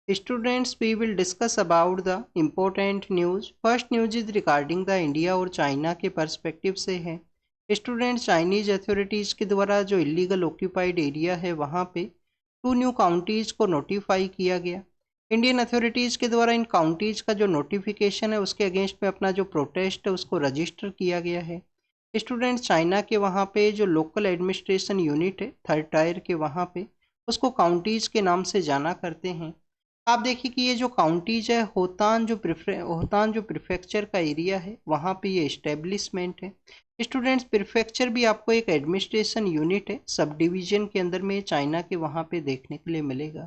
Students, we will discuss about the important news. First news is regarding the India और China के perspective से है। Students, Chinese authorities के द्वारा जो इलीगल ऑक्यूपाइड एरिया है वहाँ पे 2 न्यू काउंटीज़ को नोटिफाई किया गया। इंडियन अथॉरिटीज़ के द्वारा इन काउंटीज़ का जो नोटिफिकेशन है उसके अगेंस्ट में अपना जो प्रोटेस्ट है उसको रजिस्टर किया गया है। स्टूडेंट्स, चाइना के वहाँ पे जो लोकल एडमिनिस्ट्रेशन यूनिट है थर्ड टायर के वहाँ पे उसको काउंटीज़ के नाम से जाना करते हैं। आप देखिए कि ये जो काउंटीज है होतान जो प्रिफेक्चर का एरिया है वहाँ पे ये इस्टेब्लिशमेंट है। स्टूडेंट्स, प्रिफेक्चर भी आपको एक एडमिनिस्ट्रेशन यूनिट है सब डिवीजन के अंदर में चाइना के वहाँ पे देखने के लिए मिलेगा।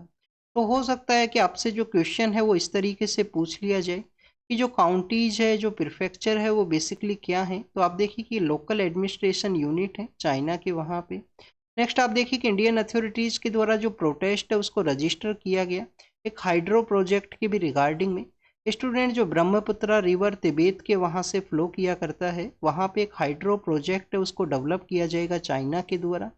तो हो सकता है कि आपसे जो क्वेश्चन है वो इस तरीके से पूछ लिया जाए कि जो काउंटीज है जो प्रिफेक्चर है वो बेसिकली क्या है। तो आप देखिए कि लोकल एडमिनिस्ट्रेशन यूनिट है चाइना के वहाँ पे। नेक्स्ट आप देखिए कि इंडियन अथॉरिटीज़ के द्वारा जो प्रोटेस्ट है उसको रजिस्टर किया गया एक हाइड्रो प्रोजेक्ट के भी रिगार्डिंग में। स्टूडेंट, जो ब्रह्मपुत्रा रिवर तिब्बत के वहाँ से फ्लो किया करता है वहाँ पे एक हाइड्रो प्रोजेक्ट है उसको डेवलप किया जाएगा चाइना के द्वारा।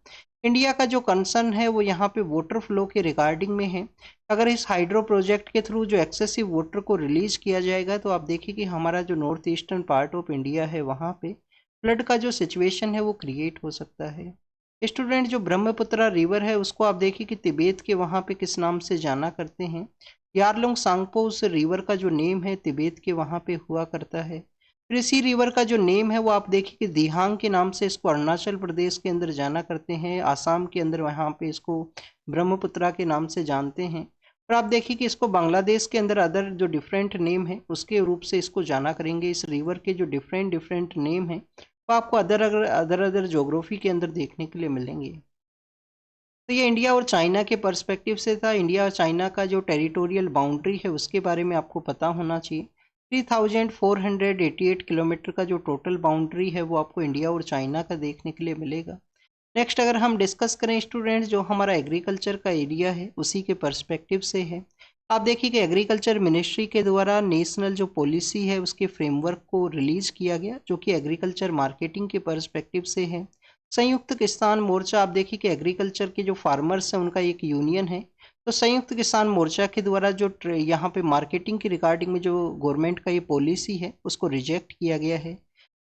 इंडिया का जो कंसर्न है वो यहाँ पे वाटर फ्लो के रिगार्डिंग में है। अगर इस हाइड्रो प्रोजेक्ट के थ्रू जो एक्सेसिव वाटर को रिलीज किया जाएगा तो आप देखिए कि हमारा जो north eastern part of India है वहाँ पे फ्लड का जो सिचुएशन है वो क्रिएट हो सकता है। स्टूडेंट, जो ब्रह्मपुत्रा रिवर है उसको आप देखिए कि तिब्बत के वहाँ पे किस नाम से जाना करते हैं। यारलुंग सांगपो उस रिवर का जो नेम है तिब्बत के वहाँ पे हुआ करता है। फिर इसी रिवर का जो नेम है वो आप देखिए कि दिहांग के नाम से इसको अरुणाचल प्रदेश के अंदर जाना करते हैं। आसाम के अंदर वहाँ पे इसको ब्रह्मपुत्रा के नाम से जानते हैं। और आप देखिए कि इसको बांग्लादेश के अंदर अदर जो डिफरेंट नेम है उसके रूप से इसको जाना करेंगे। इस रिवर के जो डिफरेंट डिफरेंट नेम है वो आपको other other other other geography के अंदर देखने के लिए मिलेंगे। तो ये इंडिया और चाइना के पर्सपेक्टिव से था। इंडिया और चाइना का जो टेरिटोरियल बाउंड्री है उसके बारे में आपको पता होना चाहिए। 3488 किलोमीटर का जो टोटल बाउंड्री है वो आपको इंडिया और चाइना का देखने के लिए मिलेगा। नेक्स्ट अगर हम डिस्कस करें स्टूडेंट्स, जो हमारा एग्रीकल्चर का एरिया है उसी के पर्सपेक्टिव से है। आप देखिए कि एग्रीकल्चर मिनिस्ट्री के द्वारा नेशनल जो पॉलिसी है उसके फ्रेमवर्क को रिलीज किया गया जो कि एग्रीकल्चर मार्केटिंग के पर्सपेक्टिव से है। संयुक्त किसान मोर्चा, आप देखिए कि एग्रीकल्चर के जो फार्मर्स हैं उनका एक यूनियन है। तो संयुक्त किसान मोर्चा के द्वारा जो यहाँ पे मार्केटिंग की रिगार्डिंग में जो गवर्नमेंट का ये पॉलिसी है उसको रिजेक्ट किया गया है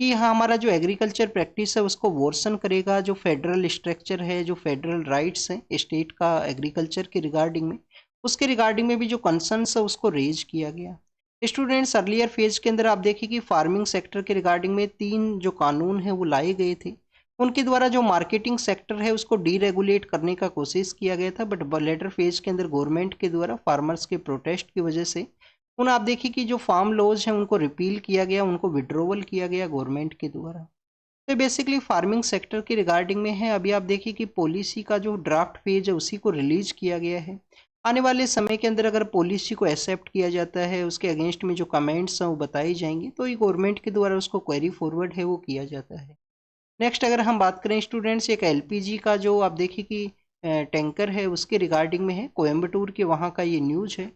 कि हाँ हमारा जो एग्रीकल्चर प्रैक्टिस है उसको वर्सन करेगा। जो फेडरल स्ट्रक्चर है जो फेडरल राइट्स हैं स्टेट का एग्रीकल्चर के रिगार्डिंग में उसके रिगार्डिंग में भी जो कंसर्न्स है उसको रेज किया गया। स्टूडेंट्स, अर्लियर फेज के अंदर आप देखिए कि फार्मिंग सेक्टर के रिगार्डिंग में 3 जो कानून है वो लाए गए थे। उनके द्वारा जो मार्केटिंग सेक्टर है उसको डीरेगुलेट करने का कोशिश किया गया था बट लेटर फेज के अंदर गवर्नमेंट के द्वारा फार्मर्स के प्रोटेस्ट की वजह से उन आप देखिए कि जो फार्म लॉज हैं उनको रिपील किया गया, उनको विड्रोवल किया गया गवर्नमेंट के द्वारा। तो बेसिकली फार्मिंग सेक्टर की रिगार्डिंग में है। अभी आप देखिए कि पॉलिसी का जो ड्राफ्ट पेज है उसी को रिलीज किया गया है। आने वाले समय के अंदर अगर पॉलिसी को एक्सेप्ट किया जाता है उसके अगेंस्ट में जो कमेंट्स हैं वो बताई जाएंगे तो ये गवर्नमेंट के द्वारा उसको क्वेरी फॉरवर्ड है वो किया जाता है। नेक्स्ट अगर हम बात करें स्टूडेंट्स, एक एलपीजी का जो आप देखिए कि टैंकर है उसके रिगार्डिंग में है कोयम्बटूर के वहाँ का ये न्यूज है।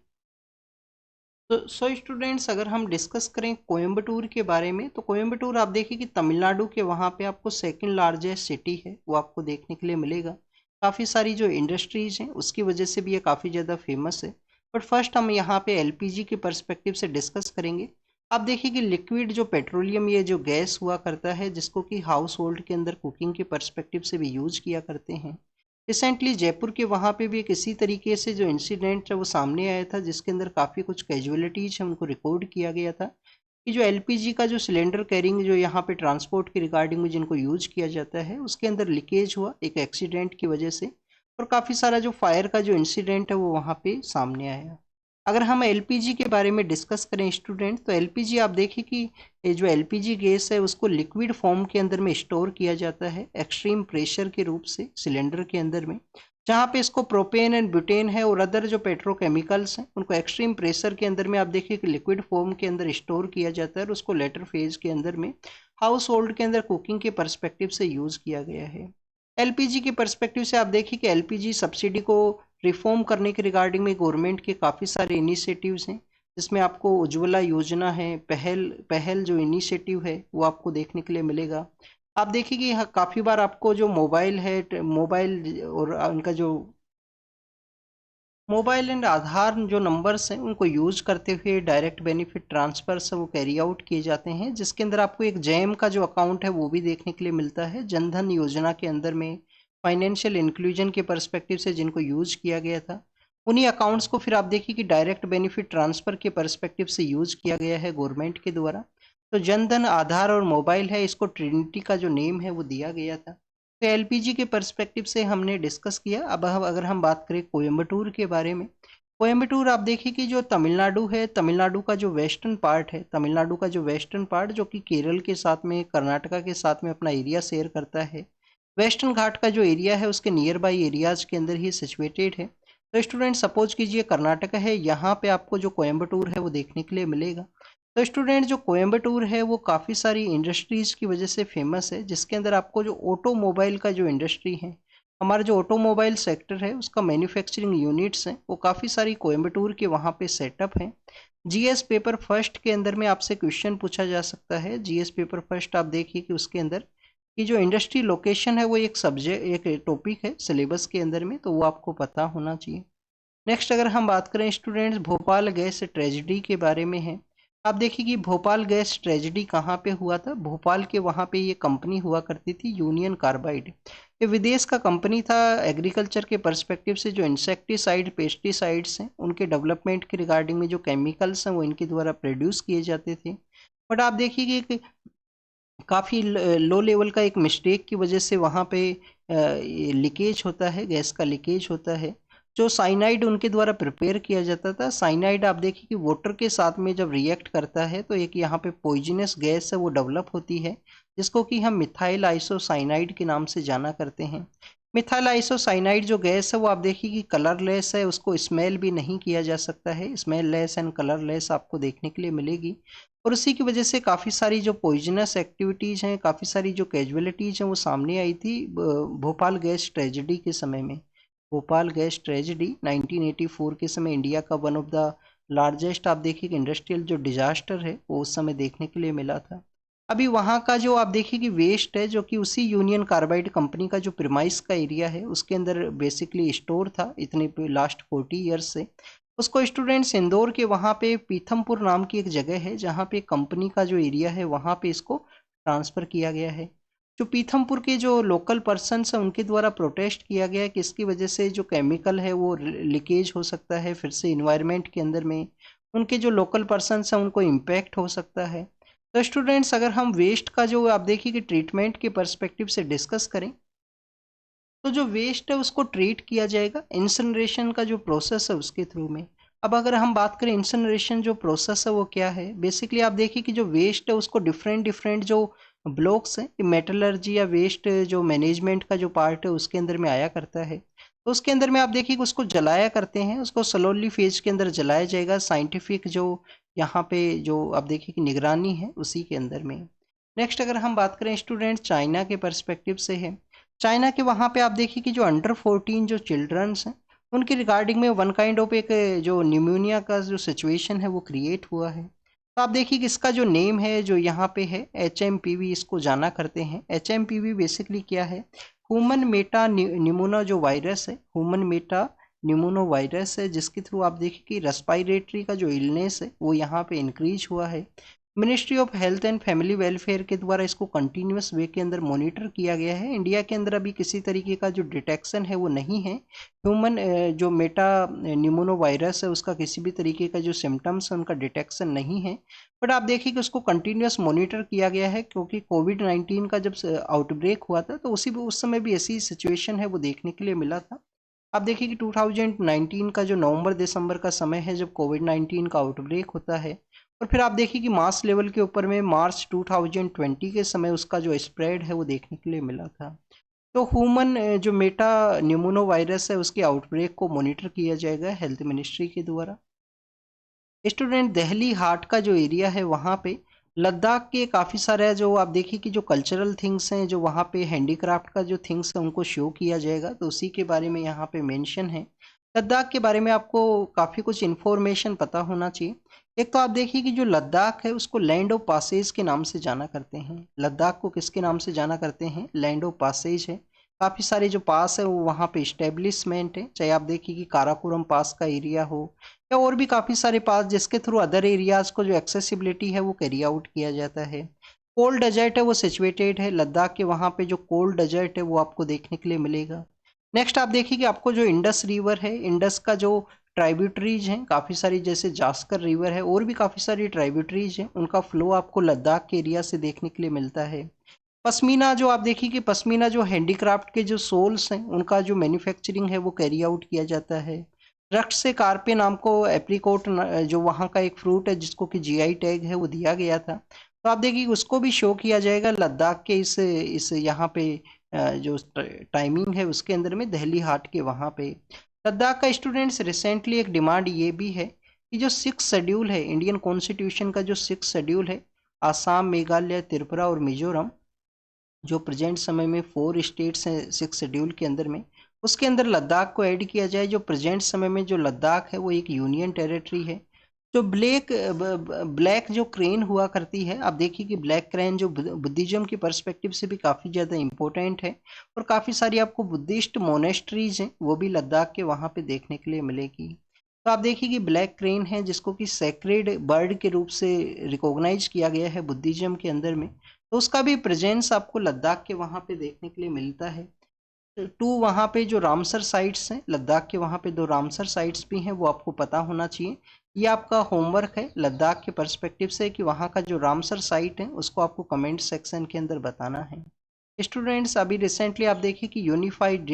तो स्टूडेंट्स, अगर हम डिस्कस करें कोयम्बटूर के बारे में तो कोयम्बटूर आप देखिए कि तमिलनाडु के वहाँ पे आपको सेकंड लार्जेस्ट सिटी है वो आपको देखने के लिए मिलेगा। काफ़ी सारी जो इंडस्ट्रीज हैं उसकी वजह से भी ये काफ़ी ज़्यादा फेमस है। बट फर्स्ट हम यहाँ पे एलपीजी के पर्सपेक्टिव से डिस्कस करेंगे। आप देखिए कि लिक्विड जो पेट्रोलियम ये जो गैस हुआ करता है जिसको कि हाउस होल्ड के अंदर कुकिंग के पर्सपेक्टिव से भी यूज किया करते हैं। रिसेंटली जयपुर के वहाँ पे भी एक इसी तरीके से जो इंसिडेंट है वो सामने आया था जिसके अंदर काफ़ी कुछ कैजुअलिटीज है उनको रिकॉर्ड किया गया था कि जो एलपीजी का जो सिलेंडर कैरिंग जो यहाँ पे ट्रांसपोर्ट के रिगार्डिंग में जिनको यूज किया जाता है उसके अंदर लीकेज हुआ एक एक्सीडेंट की वजह से। और काफ़ी सारा जो फायर का जो इंसिडेंट है वो वहाँ पे सामने आया। अगर हम एलपीजी के बारे में डिस्कस करें स्टूडेंट तो एलपीजी आप देखिए कि ये जो एलपीजी गैस है उसको लिक्विड फॉर्म के अंदर में स्टोर किया जाता है एक्सट्रीम प्रेशर के रूप से सिलेंडर के अंदर में, जहाँ पे इसको प्रोपेन एंड ब्यूटेन है और अदर जो पेट्रोकेमिकल्स हैं उनको एक्सट्रीम प्रेशर के अंदर में आप देखिए कि लिक्विड फॉर्म के अंदर स्टोर किया जाता है और उसको लेटर फेज के अंदर में हाउस होल्ड के अंदर कुकिंग के परस्पेक्टिव से यूज़ किया गया है। एलपीजी के पर्सपेक्टिव से आप देखिए कि एलपीजी सब्सिडी को रिफॉर्म करने के रिगार्डिंग में गवर्नमेंट के काफ़ी सारे इनिशिएटिव्स हैं जिसमें आपको उज्ज्वला योजना है, पहल पहल जो इनिशिएटिव है वो आपको देखने के लिए मिलेगा। आप देखिए कि काफ़ी बार आपको जो मोबाइल है मोबाइल और उनका जो मोबाइल एंड आधार जो नंबर्स हैं उनको यूज करते हुए डायरेक्ट बेनिफिट ट्रांसफर्स वो कैरी आउट किए जाते हैं, जिसके अंदर आपको एक जैम का जो अकाउंट है वो भी देखने के लिए मिलता है। जनधन योजना के अंदर में फाइनेंशियल इंक्लूजन के पर्सपेक्टिव से जिनको यूज किया गया था, उन्हीं अकाउंट्स को फिर आप देखिए कि डायरेक्ट बेनिफिट ट्रांसफर के पर्सपेक्टिव से यूज किया गया है गवर्नमेंट के द्वारा। तो जनधन, आधार और मोबाइल है, इसको ट्रिनिटी का जो नेम है वो दिया गया था। तो एलपीजी के पर्सपेक्टिव से हमने डिस्कस किया। अब अगर हम बात करें कोयम्बटूर के बारे में, कोयम्बटूर आप देखिए कि जो तमिलनाडु है, तमिलनाडु का जो वेस्टर्न पार्ट है, तमिलनाडु का जो वेस्टर्न पार्ट जो कि केरल के साथ में, कर्नाटका के साथ में अपना एरिया शेयर करता है, वेस्टर्न घाट का जो एरिया है उसके नियर बाई एरियाज के अंदर ही सिचुएटेड है। तो स्टूडेंट सपोज कीजिए कर्नाटका है, यहाँ पे आपको जो कोयम्बटूर है वो देखने के लिए मिलेगा। तो स्टूडेंट जो कोयम्बटूर है वो काफ़ी सारी इंडस्ट्रीज की वजह से फेमस है, जिसके अंदर आपको जो ऑटोमोबाइल का जो इंडस्ट्री है, हमारा जो ऑटोमोबाइल सेक्टर है उसका मैन्युफैक्चरिंग यूनिट्स हैं वो काफ़ी सारी कोयम्बटूर के वहाँ पे सेटअप हैं। जीएस पेपर फर्स्ट के अंदर में आपसे क्वेश्चन पूछा जा सकता है। जीएस पेपर फर्स्ट आप देखिए कि उसके अंदर कि जो इंडस्ट्री लोकेशन है वो एक सब्जेक्ट, एक टॉपिक है सिलेबस के अंदर में, तो वो आपको पता होना चाहिए। नेक्स्ट अगर हम बात करें स्टूडेंट्स भोपाल गैस ट्रेजिडी के बारे में है। आप देखिए कि भोपाल गैस ट्रेजिडी कहाँ पे हुआ था। भोपाल के वहाँ पे ये कंपनी हुआ करती थी, यूनियन कार्बाइड। ये विदेश का कंपनी था। एग्रीकल्चर के पर्सपेक्टिव से जो इंसेक्टिसाइड, पेस्टिसाइड्स हैं उनके डेवलपमेंट के रिगार्डिंग में जो केमिकल्स हैं वो इनके द्वारा प्रोड्यूस किए जाते थे। बट आप देखिए कि काफ़ी लो लेवल का एक मिस्टेक की वजह से वहाँ पे लीकेज होता है, गैस का लीकेज होता है। जो साइनाइड उनके द्वारा प्रिपेयर किया जाता था, साइनाइड आप देखिए कि वाटर के साथ में जब रिएक्ट करता है तो एक यहाँ पे पॉइजनस गैस है वो डेवलप होती है, जिसको कि हम मिथाइल आइसोसाइनाइड के नाम से जाना करते हैं। मिथाइल आइसोसाइनाइड जो गैस है वो आप देखिए कि कलरलेस है, उसको स्मेल भी नहीं किया जा सकता है। स्मेल लेस एंड कलरलेस आपको देखने के लिए मिलेगी, और उसी की वजह से काफ़ी सारी जो पॉइजनस एक्टिविटीज़ हैं, काफ़ी सारी जो कैजुअलिटीज़ हैं वो सामने आई थी भोपाल गैस ट्रेजिडी के समय में। भोपाल गैस ट्रेजिडी 1984 के समय इंडिया का वन ऑफ द लार्जेस्ट आप देखिए कि इंडस्ट्रियल जो डिजास्टर है वो उस समय देखने के लिए मिला था। अभी वहाँ का जो आप देखिए कि वेस्ट है, जो कि उसी यूनियन कार्बाइड कंपनी का जो प्रीमाइस का एरिया है उसके अंदर बेसिकली स्टोर था इतने लास्ट 40 ईयर्स से। उसको स्टूडेंट्स इंदौर के वहाँ पे पीथमपुर नाम की एक जगह है जहाँ पे कंपनी का जो एरिया है वहाँ पे इसको ट्रांसफ़र किया गया है। जो पीथमपुर के जो लोकल पर्सन्स हैं उनके द्वारा प्रोटेस्ट किया गया है कि इसकी वजह से जो केमिकल है वो लीकेज हो सकता है, फिर से इन्वायरमेंट के अंदर में उनके जो लोकल पर्सन्स हैं उनको इम्पैक्ट हो सकता है। तो स्टूडेंट्स अगर हम वेस्ट का जो आप देखिए कि ट्रीटमेंट के पर्सपेक्टिव से डिस्कस करें, तो जो वेस्ट है उसको ट्रीट किया जाएगा इंसनरेशन का जो प्रोसेस है उसके थ्रू में। अब अगर हम बात करें इंसनरेशन जो प्रोसेस है वो क्या है, बेसिकली आप देखिए कि जो वेस्ट है उसको डिफरेंट डिफरेंट जो ब्लॉक्स हैं, मेटलर्जी या वेस्ट जो मैनेजमेंट का जो पार्ट है उसके अंदर में आया करता है। तो उसके अंदर में आप देखिए कि उसको जलाया करते हैं, उसको स्लोली फेज के अंदर जलाया जाएगा, साइंटिफिक जो यहाँ पे जो आप देखिए कि निगरानी है उसी के अंदर में। नेक्स्ट अगर हम बात करें स्टूडेंट चाइना के पर्सपेक्टिव से है। चाइना के वहाँ पे आप देखिए कि जो अंडर 14 जो चिल्ड्रंस हैं उनके रिगार्डिंग में वन काइंड ऑफ एक जो न्यूमोनिया का जो सिचुएशन है वो क्रिएट हुआ है। तो आप देखिए कि इसका जो नेम है जो यहाँ पे है HMPV, इसको जाना करते हैं। HMPV बेसिकली क्या है, ह्यूमन मेटा न्यूमोनो जो वायरस है, ह्यूमन मेटा न्यूमोनो वायरस है, जिसके थ्रू आप देखिए कि रेस्पिरेटरी का जो इलनेस है वो यहाँ पे इंक्रीज हुआ है। Ministry of health and family welfare के द्वारा इसको कंटिन्यूस वे के अंदर मॉनिटर किया गया है। इंडिया के अंदर अभी किसी तरीके का जो डिटेक्शन है वो नहीं है। ह्यूमन जो मेटा न्यूमोनो वायरस है उसका किसी भी तरीके का जो सिम्टम्स है उनका डिटेक्शन नहीं है। बट आप देखिए कि उसको कंटिन्यूस मॉनिटर किया गया है, क्योंकि कोविड-19 का जब आउटब्रेक हुआ था तो उस समय भी ऐसी सिचुएशन है वो देखने के लिए मिला था। आप देखिए कि 2019 का जो नवंबर दिसंबर का समय है जब कोविड-19 का आउटब्रेक होता है, और फिर आप देखिए कि मास लेवल के ऊपर में मार्च 2020 के समय उसका जो स्प्रेड है वो देखने के लिए मिला था। तो ह्यूमन जो मेटा न्यूमोनो वायरस है उसके आउटब्रेक को मॉनिटर किया जाएगा हेल्थ मिनिस्ट्री के द्वारा। स्टूडेंट दिल्ली हाट का जो एरिया है वहाँ पे लद्दाख के काफ़ी सारे जो आप देखिए कि जो कल्चरल थिंग्स हैं, जो वहाँ पे हैंडीक्राफ्ट का जो थिंग्स है उनको शो किया जाएगा, तो उसी के बारे में यहाँ पे मेंशन है। लद्दाख के बारे में आपको काफ़ी कुछ इन्फॉर्मेशन पता होना चाहिए। एक तो आप देखिए कि जो लद्दाख है उसको लैंड ऑफ पासेज के नाम से जाना करते हैं। लद्दाख को किसके नाम से जाना करते हैं, लैंड ऑफ पासेज है। काफ़ी सारे जो पास है वो वहाँ पे इस्टेब्लिशमेंट है, चाहे आप देखिए कि काराकोरम पास का एरिया हो या और भी काफ़ी सारे पास जिसके थ्रू अदर एरियाज़ को जो एक्सेसिबिलिटी है वो कैरी आउट किया जाता है। कोल्ड डेजर्ट है वो सिचुएटेड है लद्दाख के, वहाँ पे जो कोल्ड डेजर्ट है वो आपको देखने के लिए मिलेगा। नेक्स्ट आप देखिए कि आपको जो इंडस रिवर है, इंडस का जो ट्राइब्यूटरीज हैं काफ़ी सारी, जैसे जास्कर रिवर है और भी काफ़ी सारी ट्राइब्यूटरीज हैं, उनका फ्लो आपको लद्दाख के एरिया से देखने के लिए मिलता है। पश्मीना जो आप देखिए कि पश्मीना जो हैंडीक्राफ्ट के जो सोल्स हैं उनका जो मैन्युफैक्चरिंग है वो कैरी आउट किया जाता है। रक्त से कार्पे नाम को एप्रिकॉट जो वहाँ का एक फ्रूट है जिसको कि जीआई टैग है वो दिया गया था, तो आप देखिए उसको भी शो किया जाएगा लद्दाख के इस यहाँ पे जो टाइमिंग है उसके अंदर में, दिल्ली हाट के वहाँ पे। लद्दाख का स्टूडेंट्स रिसेंटली एक डिमांड ये भी है कि जो 6 शेड्यूल है इंडियन कॉन्स्टिट्यूशन का, जो 6 शेड्यूल है आसाम, मेघालय, त्रिपुरा और मिजोरम, जो प्रेजेंट समय में 4 स्टेट्स हैं 6 शेड्यूल के अंदर में, उसके अंदर लद्दाख को ऐड किया जाए। जो प्रेजेंट समय में जो लद्दाख है वो एक यूनियन टेरिटरी है। जो ब्लैक जो क्रेन हुआ करती है, आप देखिए कि ब्लैक क्रेन जो बुद्धिज्म की पर्सपेक्टिव से भी काफ़ी ज़्यादा इंपॉर्टेंट है और काफ़ी सारी आपको बुद्धिस्ट मोनेस्ट्रीज हैं वो भी लद्दाख के वहाँ पे देखने के लिए मिलेगी। तो आप देखिए कि ब्लैक क्रेन है जिसको कि सेक्रेड बर्ड के रूप से रिकॉग्नाइज किया गया है बुद्धिज्म के अंदर में, तो उसका भी प्रेजेंस आपको लद्दाख के वहाँ पे देखने के लिए मिलता है। टू वहाँ पे जो रामसर साइट्स हैं लद्दाख के, वहाँ पे 2 रामसर साइट्स भी हैं, वो आपको पता होना चाहिए। ये आपका होमवर्क है लद्दाख के पर्सपेक्टिव से कि वहाँ का जो रामसर साइट है उसको आपको कमेंट सेक्शन के अंदर बताना है। स्टूडेंट्स अभी रिसेंटली आप देखिए कि unified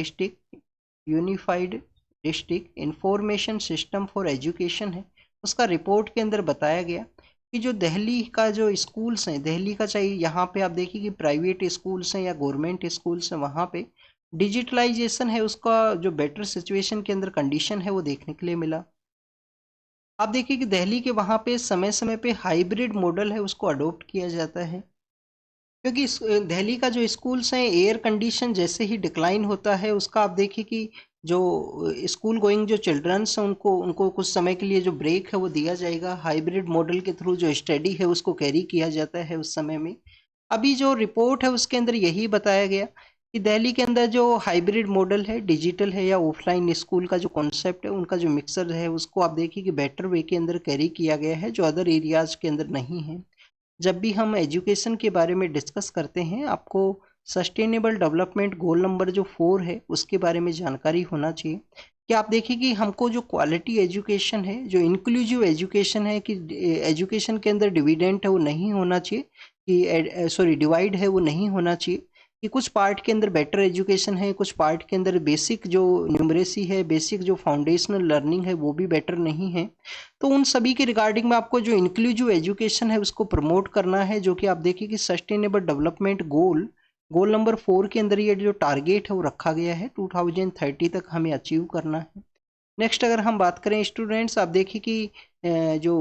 district information system for education है, उसका रिपोर्ट के अंदर बताया गया कि जो दिल्ली का जो स्कूल्स हैं, दिल्ली का चाहिए यहाँ पे आप देखिए कि प्राइवेट स्कूल्स हैं या गवर्नमेंट स्कूल्स हैं, वहाँ पे डिजिटलाइजेशन है उसका जो बेटर सिचुएशन के अंदर कंडीशन है वो देखने के लिए मिला। आप देखिए कि दिल्ली के वहाँ पे समय समय पे हाइब्रिड मॉडल है उसको अडोप्ट किया जाता है, क्योंकि दिल्ली का जो स्कूल्स हैं एयर कंडीशन जैसे ही डिक्लाइन होता है उसका आप देखिए कि जो स्कूल गोइंग जो चिल्ड्रंस हैं उनको उनको कुछ समय के लिए जो ब्रेक है वो दिया जाएगा। हाइब्रिड मॉडल के थ्रू जो स्टडी है उसको कैरी किया जाता है उस समय में। अभी जो रिपोर्ट है उसके अंदर यही बताया गया कि दिल्ली के अंदर जो हाइब्रिड मॉडल है, डिजिटल है या ऑफलाइन स्कूल का जो कॉन्सेप्ट है, उनका जो मिक्सर है उसको आप देखिए कि बेटर वे के अंदर कैरी किया गया है जो अदर एरियाज के अंदर नहीं है। जब भी हम एजुकेशन के बारे में डिस्कस करते हैं आपको सस्टेनेबल डेवलपमेंट गोल नंबर जो 4 है उसके बारे में जानकारी होना चाहिए कि आप देखिए कि हमको जो क्वालिटी एजुकेशन है, जो इंक्लूसिव एजुकेशन है, कि एजुकेशन के अंदर डिविडेंड है वो नहीं होना चाहिए, कि सॉरी डिवाइड है वो नहीं होना चाहिए, कि कुछ पार्ट के अंदर बेटर एजुकेशन है, कुछ पार्ट के अंदर बेसिक जो न्यूमरेसी है, बेसिक जो फाउंडेशनल लर्निंग है वो भी बेटर नहीं है। तो उन सभी के रिगार्डिंग में आपको जो इंक्लूसिव एजुकेशन है उसको प्रमोट करना है, जो कि आप देखिए कि सस्टेनेबल डेवलपमेंट गोल नंबर 4 के अंदर ये जो टारगेट है वो रखा गया है 2030 तक हमें अचीव करना है। नेक्स्ट अगर हम बात करें स्टूडेंट्स, आप देखिए कि जो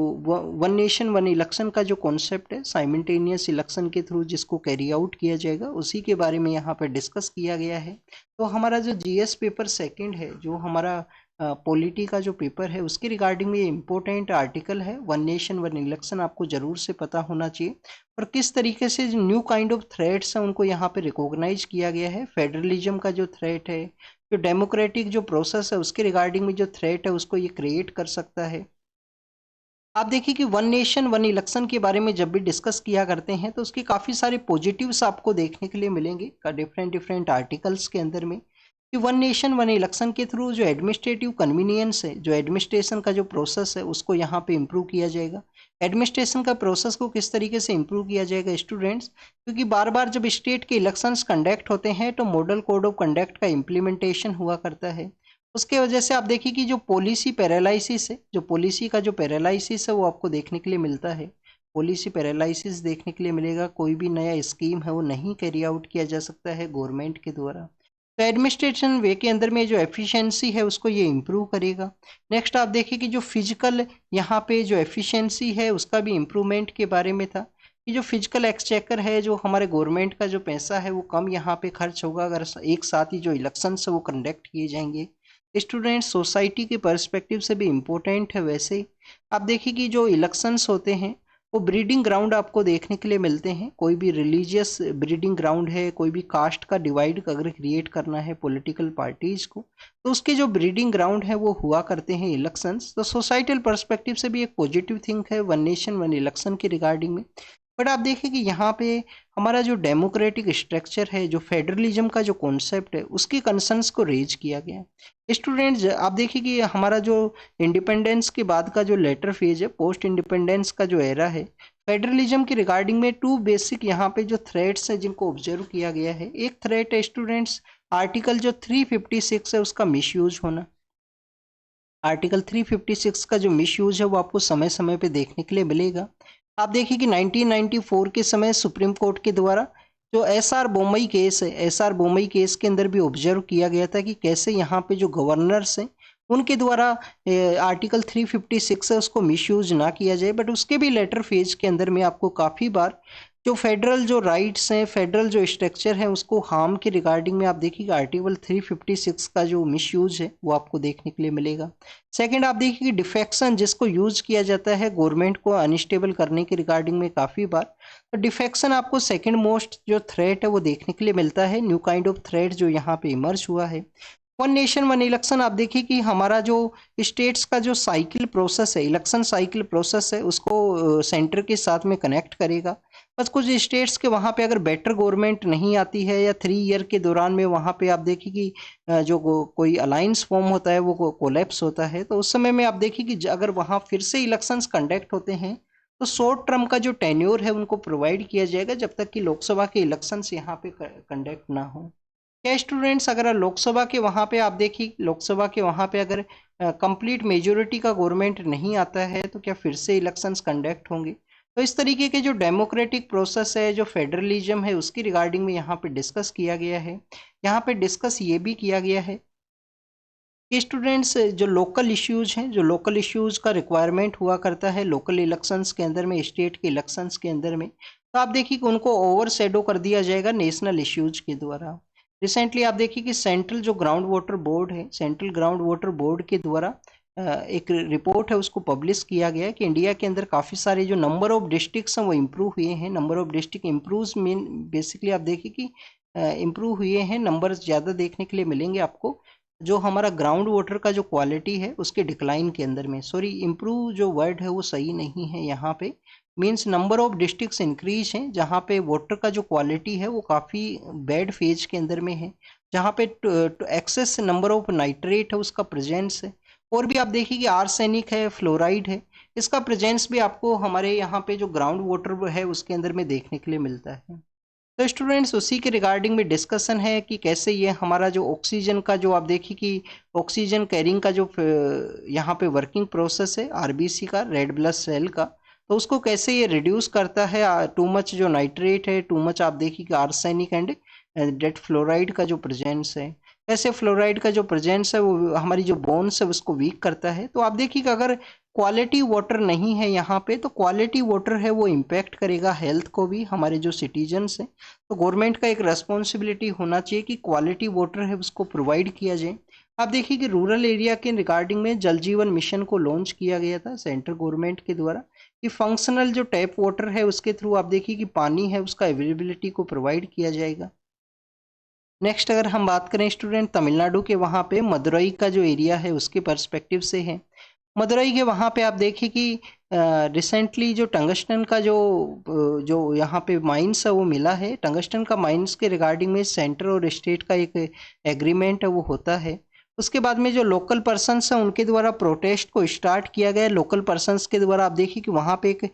वन नेशन वन इलेक्शन का जो कॉन्सेप्ट है, साइमल्टेनियस इलेक्शन के थ्रू जिसको कैरी आउट किया जाएगा, उसी के बारे में यहाँ पर डिस्कस किया गया है। तो हमारा जो जीएस पेपर सेकंड है, जो हमारा पॉलिटी का जो पेपर है, उसके रिगार्डिंग में ये इंपॉर्टेंट आर्टिकल है वन नेशन वन इलेक्शन, आपको ज़रूर से पता होना चाहिए। और किस तरीके से जो न्यू काइंड ऑफ थ्रेट्स हैं उनको यहाँ पे रिकॉग्नाइज किया गया है। फेडरलिज्म का जो थ्रेट है, जो डेमोक्रेटिक जो प्रोसेस है उसके रिगार्डिंग में जो थ्रेट है उसको ये क्रिएट कर सकता है। आप देखिए कि वन नेशन वन इलेक्शन के बारे में जब भी डिस्कस किया करते हैं तो उसके काफ़ी सारे पॉजिटिव्स आपको देखने के लिए मिलेंगे का डिफरेंट डिफरेंट आर्टिकल्स के अंदर में, कि वन नेशन वन इलेक्शन के थ्रू जो एडमिनिस्ट्रेटिव कन्वीनियंस है, जो एडमिनिस्ट्रेशन का जो प्रोसेस है उसको यहाँ पे इम्प्रूव किया जाएगा। एडमिनिस्ट्रेशन का प्रोसेस को किस तरीके से इम्प्रूव किया जाएगा स्टूडेंट्स, क्योंकि बार बार जब स्टेट के इलेक्शंस कंडक्ट होते हैं तो मॉडल कोड ऑफ कंडक्ट का इम्प्लीमेंटेशन हुआ करता है। उसके वजह से आप देखिए कि जो पॉलिसी पैरालिसिस है, जो पॉलिसी का जो पैरालिसिस है वो आपको देखने के लिए मिलता है। पॉलिसी पैरालिसिस देखने के लिए मिलेगा, कोई भी नया स्कीम है वो नहीं कैरी आउट किया जा सकता है गवर्नमेंट के द्वारा। तो एडमिनिस्ट्रेशन वे के अंदर में जो एफिशिएंसी है उसको ये इम्प्रूव करेगा। नेक्स्ट आप देखिए कि जो फिजिकल यहाँ पे जो एफिशिएंसी है उसका भी इम्प्रूवमेंट के बारे में था, कि जो फिजिकल एक्सचेकर है, जो हमारे गवर्नमेंट का जो पैसा है वो कम यहाँ पे खर्च होगा अगर एक साथ ही जो इलेक्शन है वो कंडक्ट किए जाएंगे। स्टूडेंट सोसाइटी के पर्सपेक्टिव से भी इम्पोर्टेंट है। वैसे आप देखिए कि जो इलेक्शंस होते हैं वो ब्रीडिंग ग्राउंड आपको देखने के लिए मिलते हैं। कोई भी रिलीजियस ब्रीडिंग ग्राउंड है, कोई भी कास्ट का डिवाइड अगर क्रिएट करना है पॉलिटिकल पार्टीज को, तो उसके जो ब्रीडिंग ग्राउंड है वो हुआ करते हैं इलेक्शंस। तो सोसाइटल पर्सपेक्टिव से भी एक पॉजिटिव थिंग है वन नेशन वन इलेक्शन के रिगार्डिंग में। बट आप देखें कि यहाँ पे हमारा जो डेमोक्रेटिक स्ट्रक्चर है, जो फेडरलिज्म का जो कॉन्सेप्ट है, उसकी कंसर्न्स को रेज किया गया। स्टूडेंट्स आप देखिए कि हमारा जो इंडिपेंडेंस के बाद का जो लेटर फेज है, पोस्ट इंडिपेंडेंस का जो एरा है, फेडरलिज्म के रिगार्डिंग में टू बेसिक यहाँ पे जो थ्रेट्स हैं जिनको ऑब्जर्व किया गया है। एक थ्रेट है स्टूडेंट्स आर्टिकल जो 356 है उसका मिसयूज होना। आर्टिकल 356 का जो मिसयूज है वो आपको समय समय पे देखने के लिए मिलेगा। आप देखिए कि 1994 के समय सुप्रीम कोर्ट के द्वारा जो एसआर बोमई केस है, एसआर बोमई केस के अंदर भी ऑब्जर्व किया गया था कि कैसे यहाँ पे जो गवर्नर्स हैं उनके द्वारा आर्टिकल 356 है उसको मिसयूज ना किया जाए। बट उसके भी लेटर फेज के अंदर में आपको काफ़ी बार जो फेडरल जो राइट्स हैं, फेडरल जो स्ट्रक्चर है, उसको हार्म के रिगार्डिंग में आप देखिएगा आर्टिकल 356 का जो मिसयूज है वो आपको देखने के लिए मिलेगा। सेकंड आप देखिए कि डिफेक्शन जिसको यूज किया जाता है गवर्नमेंट को अनस्टेबल करने के रिगार्डिंग में काफ़ी बार, तो डिफेक्शन आपको सेकंड मोस्ट जो थ्रेट है वो देखने के लिए मिलता है। न्यू काइंड ऑफ थ्रेट जो यहाँ पे इमर्ज हुआ है। वन नेशन वन इलेक्शन आप देखिए कि हमारा जो स्टेट्स का जो साइकिल प्रोसेस है, इलेक्शन साइकिल प्रोसेस है, उसको सेंटर के साथ में कनेक्ट करेगा। बस कुछ स्टेट्स के वहाँ पे अगर बेटर गवर्नमेंट नहीं आती है या 3 ईयर के दौरान में वहाँ पे आप देखिए कि जो कोई अलाइंस फॉर्म होता है वो कोलैप्स होता है, तो उस समय में आप देखिए कि अगर वहाँ फिर से इलेक्शंस कंडक्ट होते हैं तो शॉर्ट टर्म का जो टेन्योर है उनको प्रोवाइड किया जाएगा जब तक कि लोकसभा के इलेक्शंस यहाँ पे कंडक्ट ना हो। क्या स्टूडेंट्स अगर लोकसभा के वहाँ पे आप देखिए, लोकसभा के वहाँ पे अगर कंप्लीट मेजोरिटी का गवर्नमेंट नहीं आता है तो क्या फिर से इलेक्शंस कंडक्ट होंगे? तो इस तरीके के जो डेमोक्रेटिक प्रोसेस है, जो फेडरलिज्म है, उसकी रिगार्डिंग में यहाँ पे डिस्कस किया गया है। यहाँ पे डिस्कस ये भी किया गया है कि स्टूडेंट्स जो लोकल इश्यूज हैं, जो लोकल इश्यूज का रिक्वायरमेंट हुआ करता है लोकल इलेक्शंस के अंदर में, स्टेट के इलेक्शंस के अंदर में, तो आप देखिए कि उनको ओवर शेडो कर दिया जाएगा नेशनल इश्यूज के द्वारा। रिसेंटली आप देखिए कि सेंट्रल जो ग्राउंड वाटर बोर्ड है, सेंट्रल ग्राउंड वाटर बोर्ड के द्वारा एक रिपोर्ट है उसको पब्लिश किया गया है कि इंडिया के अंदर काफ़ी सारे जो नंबर ऑफ डिस्ट्रिक्ट्स हैं वो इम्प्रूव हुए हैं। Number of district improve mean basically आप देखिए कि इम्प्रूव हुए हैं, नंबर ज़्यादा देखने के लिए मिलेंगे आपको। जो हमारा ग्राउंड वाटर का जो क्वालिटी है उसके डिक्लाइन के अंदर में, सॉरी इम्प्रूव जो वर्ड है वो सही नहीं है यहाँ पे, means number of districts increase हैं जहाँ पे वाटर का जो क्वालिटी है वो काफ़ी बैड फेज के अंदर में है, जहाँ पे एक्सेस नंबर ऑफ नाइट्रेट है उसका प्रेजेंस है। और भी आप देखिए कि आर्सेनिक है, फ्लोराइड है, इसका प्रेजेंस भी आपको हमारे यहाँ पे जो ग्राउंड वाटर है उसके अंदर में देखने के लिए मिलता है। तो स्टूडेंट्स उसी के रिगार्डिंग में डिस्कशन है कि कैसे ये हमारा जो ऑक्सीजन का जो आप देखिए कि ऑक्सीजन कैरिंग का जो यहाँ पे वर्किंग प्रोसेस है आरबीसी का, रेड ब्लड सेल का, तो उसको कैसे ये रिड्यूस करता है। टू मच जो नाइट्रेट है, टू मच आप देखिए कि आर्सेनिक एंड डेट फ्लोराइड का जो प्रेजेंस है, कैसे फ्लोराइड का जो प्रेजेंस है वो हमारी जो बोन्स है उसको वीक करता है। तो आप देखिए कि अगर क्वालिटी वाटर नहीं है यहाँ पे तो क्वालिटी वाटर है वो इम्पैक्ट करेगा हेल्थ को भी, हमारे जो सिटीजन्स हैं। तो गवर्नमेंट का एक रेस्पॉन्सिबिलिटी होना चाहिए कि क्वालिटी वाटर है उसको प्रोवाइड किया जाए। आप देखिए कि रूरल एरिया के रिगार्डिंग में जल जीवन मिशन को लॉन्च किया गया था सेंट्रल गवर्नमेंट के द्वारा कि फंक्शनल जो टैप वाटर है उसके थ्रू आप देखिए कि पानी है उसका अवेलेबिलिटी को प्रोवाइड किया जाएगा। नेक्स्ट अगर हम बात करें स्टूडेंट तमिलनाडु के, वहाँ पे मदुरई का जो एरिया है उसके पर्सपेक्टिव से है। मदुरई के वहाँ पे आप देखिए कि रिसेंटली जो टंगस्टन का जो यहाँ पे माइंस है वो मिला है। टंगस्टन का माइंस के रिगार्डिंग में सेंटर और स्टेट का एक एग्रीमेंट है वो होता है। उसके बाद में जो लोकल पर्सन्स हैं उनके द्वारा प्रोटेस्ट को स्टार्ट किया गया। लोकल पर्सन्स के द्वारा आप देखिए कि वहाँ पे एक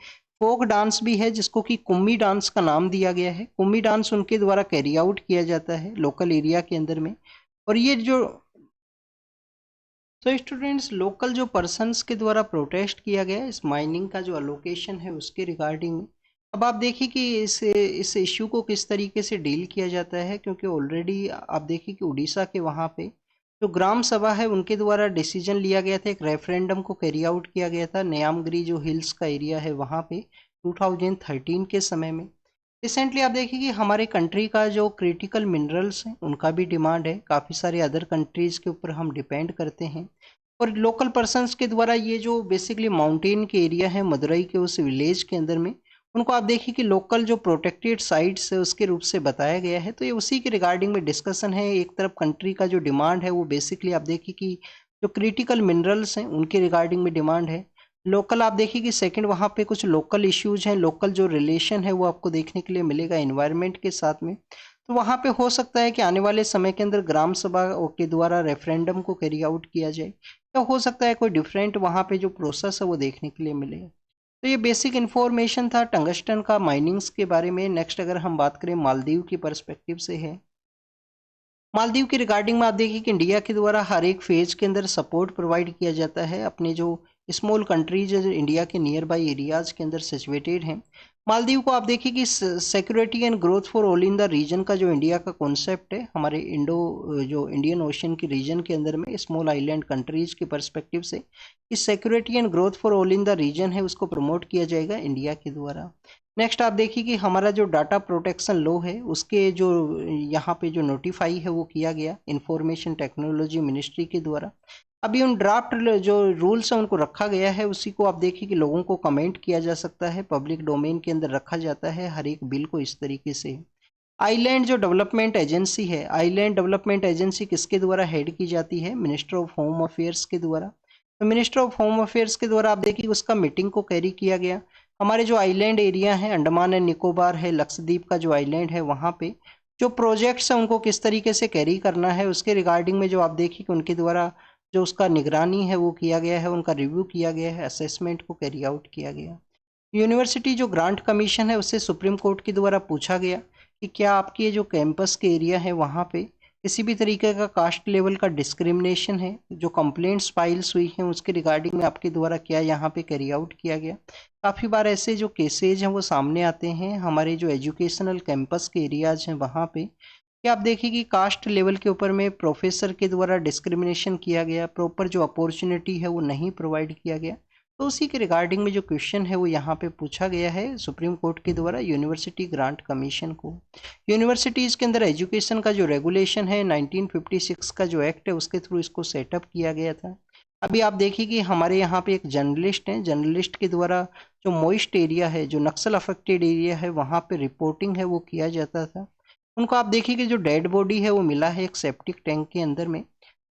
फोक डांस भी है जिसको कि कुम्मी डांस का नाम दिया गया है। कुम्मी डांस उनके द्वारा कैरी आउट किया जाता है लोकल एरिया के अंदर में। और ये जो तो स्टूडेंट्स लोकल जो पर्सन्स के द्वारा प्रोटेस्ट किया गया इस माइनिंग का जो अलोकेशन है उसके रिगार्डिंग में, अब आप देखिए कि इस इश्यू को किस तरीके से डील किया जाता है, क्योंकि ऑलरेडी आप देखिए कि उड़ीसा के वहाँ पे जो ग्राम सभा है उनके द्वारा डिसीजन लिया गया था, एक रेफरेंडम को कैरी आउट किया गया था न्यामगिरी जो हिल्स का एरिया है वहाँ पे 2013 के समय में। रिसेंटली आप देखिए कि हमारे कंट्री का जो क्रिटिकल मिनरल्स हैं उनका भी डिमांड है, काफ़ी सारे अदर कंट्रीज़ के ऊपर हम डिपेंड करते हैं। और लोकल पर्सन्स के द्वारा ये जो बेसिकली माउंटेन के एरिया है मदुरई के उस विलेज के अंदर में, उनको आप देखिए कि लोकल जो प्रोटेक्टेड साइट्स है उसके रूप से बताया गया है। तो ये उसी के रिगार्डिंग में डिस्कशन है। एक तरफ कंट्री का जो डिमांड है वो बेसिकली आप देखिए कि जो क्रिटिकल मिनरल्स हैं उनके रिगार्डिंग में डिमांड है। लोकल आप देखिए कि सेकंड वहाँ पे कुछ लोकल इश्यूज हैं, लोकल जो रिलेशन है वो आपको देखने के लिए मिलेगा एनवायरनमेंट के साथ में। तो वहाँ पे हो सकता है कि आने वाले समय के अंदर ग्राम सभा के द्वारा रेफरेंडम को कैरी आउट किया जाए, या हो सकता है कोई डिफरेंट वहाँ पे जो प्रोसेस है वो देखने के लिए मिले। तो ये बेसिक इन्फॉर्मेशन था टंगस्टन का माइनिंग्स के बारे में। नेक्स्ट अगर हम बात करें मालदीव की पर्सपेक्टिव से है, मालदीव की रिगार्डिंग में आप देखिए कि इंडिया के द्वारा हर एक फेज के अंदर सपोर्ट प्रोवाइड किया जाता है अपने जो स्मॉल कंट्रीज है जो इंडिया के नियर बाई एरियाज के अंदर सिचुएटेड हैं। मालदीव को आप देखिए कि security and growth for all in the region का जो इंडिया का कॉन्सेप्ट है हमारे जो इंडियन ओशन के रीजन के अंदर में स्मॉल आइलैंड कंट्रीज के पर्सपेक्टिव से इस security and growth for all in the region है उसको प्रमोट किया जाएगा इंडिया के द्वारा। नेक्स्ट आप देखिए कि हमारा जो डाटा प्रोटेक्शन लॉ है उसके जो यहाँ पे जो नोटिफाई है वो किया गया इंफॉर्मेशन टेक्नोलॉजी मिनिस्ट्री के द्वारा। अभी उन ड्राफ्ट जो रूल्स हैं उनको रखा गया है, उसी को आप देखिए कि लोगों को कमेंट किया जा सकता है, पब्लिक डोमेन के अंदर रखा जाता है हर एक बिल को इस तरीके से। आइलैंड जो डेवलपमेंट एजेंसी है, आइलैंड डेवलपमेंट एजेंसी किसके द्वारा हेड की जाती है? मिनिस्टर ऑफ होम अफेयर्स के द्वारा। तो मिनिस्टर ऑफ होम अफेयर्स के द्वारा आप देखिए उसका मीटिंग को कैरी किया गया। हमारे जो आइलैंड एरिया है अंडमान एंड निकोबार है, लक्षद्वीप का जो आइलैंड है वहाँ पे जो प्रोजेक्ट्स हैं उनको किस तरीके से कैरी करना है उसके रिगार्डिंग में जो आप देखिए कि उनके द्वारा जो उसका निगरानी है वो किया गया है, उनका रिव्यू किया गया है, असेसमेंट को कैरी आउट किया गया। यूनिवर्सिटी जो ग्रांट कमीशन है उससे सुप्रीम कोर्ट के द्वारा पूछा गया कि क्या आपके जो कैंपस के एरिया है वहाँ पे किसी भी तरीके का कास्ट लेवल का डिस्क्रिमिनेशन है, जो कंप्लेंट्स फाइल्स हुई हैं उसके रिगार्डिंग में आपके द्वारा क्या यहाँ पे कैरी आउट किया गया। काफ़ी बार ऐसे जो केसेज हैं वो सामने आते हैं हमारे जो एजुकेशनल कैंपस के एरियाज हैं वहाँ पे कि आप देखिए कि कास्ट लेवल के ऊपर में प्रोफेसर के द्वारा डिस्क्रिमिनेशन किया गया, प्रॉपर जो अपॉर्चुनिटी है वो नहीं प्रोवाइड किया गया। तो उसी के रिगार्डिंग में जो क्वेश्चन है वो यहाँ पे पूछा गया है सुप्रीम कोर्ट के द्वारा यूनिवर्सिटी ग्रांट कमीशन को। यूनिवर्सिटीज़ के अंदर एजुकेशन का जो रेगुलेशन है 1956 का जो एक्ट है उसके थ्रू इसको सेटअप किया गया था। अभी आप देखिए कि हमारे यहाँ पे एक जर्नलिस्ट हैं, जर्नलिस्ट के द्वारा जो मोइस्ट एरिया है जो नक्सल अफेक्टेड एरिया है वहाँ पे रिपोर्टिंग है वो किया जाता था। उनको आप देखिए कि जो डेड बॉडी है वो मिला है एक सेप्टिक टैंक के अंदर में।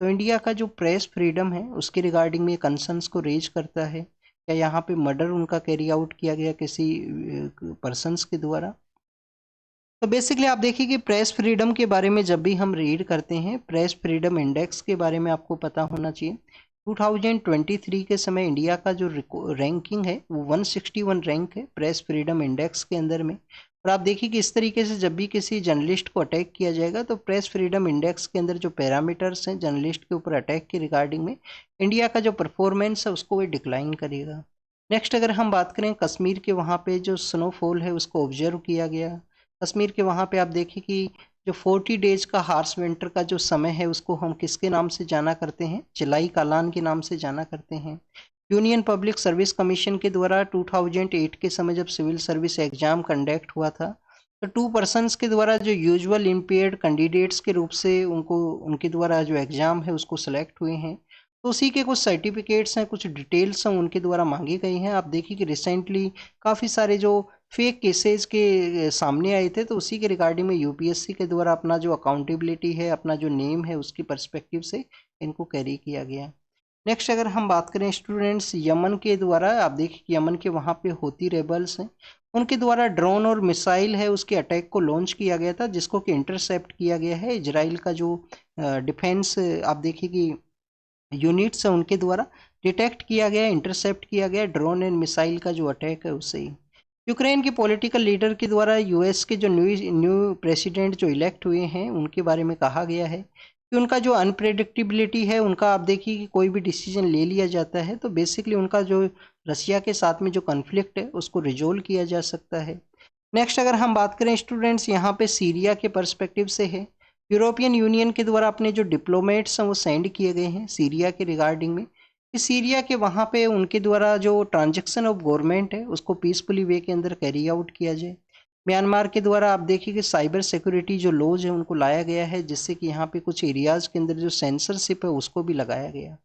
तो इंडिया का जो प्रेस फ्रीडम है उसके रिगार्डिंग में कंसर्न्स को रेज करता है, या यहाँ पे मर्डर उनका कैरी आउट किया गया किसी पर्सन्स के द्वारा। तो बेसिकली आप देखिए कि प्रेस फ्रीडम के बारे में जब भी हम रीड करते हैं प्रेस फ्रीडम इंडेक्स के बारे में आपको पता होना चाहिए। 2023 के समय इंडिया का जो रैंकिंग है वो 161 रैंक है प्रेस फ्रीडम इंडेक्स के अंदर में। और आप देखिए कि इस तरीके से जब भी किसी जर्नलिस्ट को अटैक किया जाएगा तो प्रेस फ्रीडम इंडेक्स के अंदर जो पैरामीटर्स हैं जर्नलिस्ट के ऊपर अटैक के रिगार्डिंग में इंडिया का जो परफॉर्मेंस है उसको वो डिक्लाइन करेगा। नेक्स्ट अगर हम बात करें कश्मीर के, वहाँ पे जो स्नोफॉल है उसको ऑब्जर्व किया गया। कश्मीर के वहाँ पे आप देखिए कि जो 40 डेज का हार्श विंटर का जो समय है उसको हम किसके नाम से जाना करते हैं? चिलाई कालान के नाम से जाना करते हैं। यूनियन पब्लिक सर्विस कमीशन के द्वारा 2008 के समय जब सिविल सर्विस एग्जाम कंडक्ट हुआ था तो 2 पर्सन्स के द्वारा जो यूजुअल इम्पेयर्ड कैंडिडेट्स के रूप से उनको उनके द्वारा जो एग्ज़ाम है उसको सेलेक्ट हुए हैं। तो उसी के कुछ सर्टिफिकेट्स हैं, कुछ डिटेल्स हैं उनके द्वारा मांगी गई हैं। आप देखिए कि रिसेंटली काफ़ी सारे जो फेक केसेस के सामने आए थे तो उसी के रिगार्डिंग में यूपीएससी के द्वारा अपना जो अकाउंटेबिलिटी है, अपना जो नेम है उसकी पर्सपेक्टिव से इनको कैरी किया गया। नेक्स्ट अगर हम बात करें स्टूडेंट्स यमन के द्वारा, आप देखिए कि यमन के वहाँ पे होती रेबल्स हैं उनके द्वारा ड्रोन और मिसाइल है उसके अटैक को लॉन्च किया गया था जिसको कि इंटरसेप्ट किया गया है। इजराइल का जो डिफेंस आप देखिए कि यूनिट्स है उनके द्वारा डिटेक्ट किया गया, इंटरसेप्ट किया गया ड्रोन एंड मिसाइल का जो अटैक है उससे ही। यूक्रेन के पॉलिटिकल लीडर के द्वारा यूएस के जो न्यू प्रेसिडेंट जो इलेक्ट हुए हैं उनके बारे में कहा गया है कि उनका जो अनप्रेडिक्टेबिलिटी है उनका आप देखिए कि कोई भी डिसीजन ले लिया जाता है तो बेसिकली उनका जो रसिया के साथ में जो कन्फ्लिक्ट है उसको रिजोल्व किया जा सकता है। नेक्स्ट अगर हम बात करें स्टूडेंट्स यहाँ पे सीरिया के पर्सपेक्टिव से है। यूरोपियन यूनियन के द्वारा अपने जो डिप्लोमेट्स हैं वो सेंड किए गए हैं सीरिया के रिगार्डिंग में कि सीरिया के वहाँ पे उनके द्वारा जो ट्रांजैक्शन ऑफ गवर्नमेंट है उसको पीसफुली वे के अंदर कैरी आउट किया जाए। म्यांमार के द्वारा आप देखिए कि साइबर सिक्योरिटी जो लॉज है उनको लाया गया है जिससे कि यहाँ पे कुछ एरियाज़ के अंदर जो सेंसरशिप है उसको भी लगाया गया।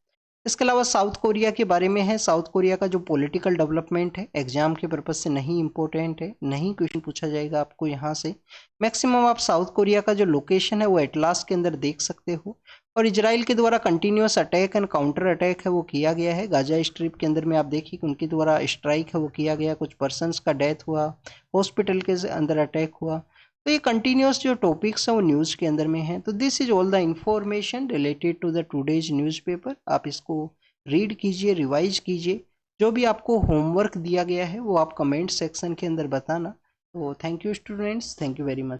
इसके अलावा साउथ कोरिया के बारे में है। साउथ कोरिया का जो पॉलिटिकल डेवलपमेंट है, एग्जाम के पर्पज से नहीं इंपॉर्टेंट है, नहीं क्वेश्चन पूछा जाएगा आपको यहाँ से। मैक्सिमम आप साउथ कोरिया का जो लोकेशन है वो एटलास के अंदर देख सकते हो। और इजराइल के द्वारा continuous attack and counter attack है वो किया गया है। गाजा स्ट्रिप के अंदर में आप देखिए कि उनके द्वारा स्ट्राइक है वो किया गया, कुछ पर्सनस का डेथ हुआ, हॉस्पिटल के अंदर अटैक हुआ। तो ये कंटिन्यूस जो टॉपिक्स हैं वो न्यूज़ के अंदर में है। तो this is all the information related to the today's newspaper. आप इसको रीड कीजिए, रिवाइज कीजिए। जो भी आपको होमवर्क दिया गया है वो आप कमेंट सेक्शन के अंदर बताना। तो thank you students, thank you very much.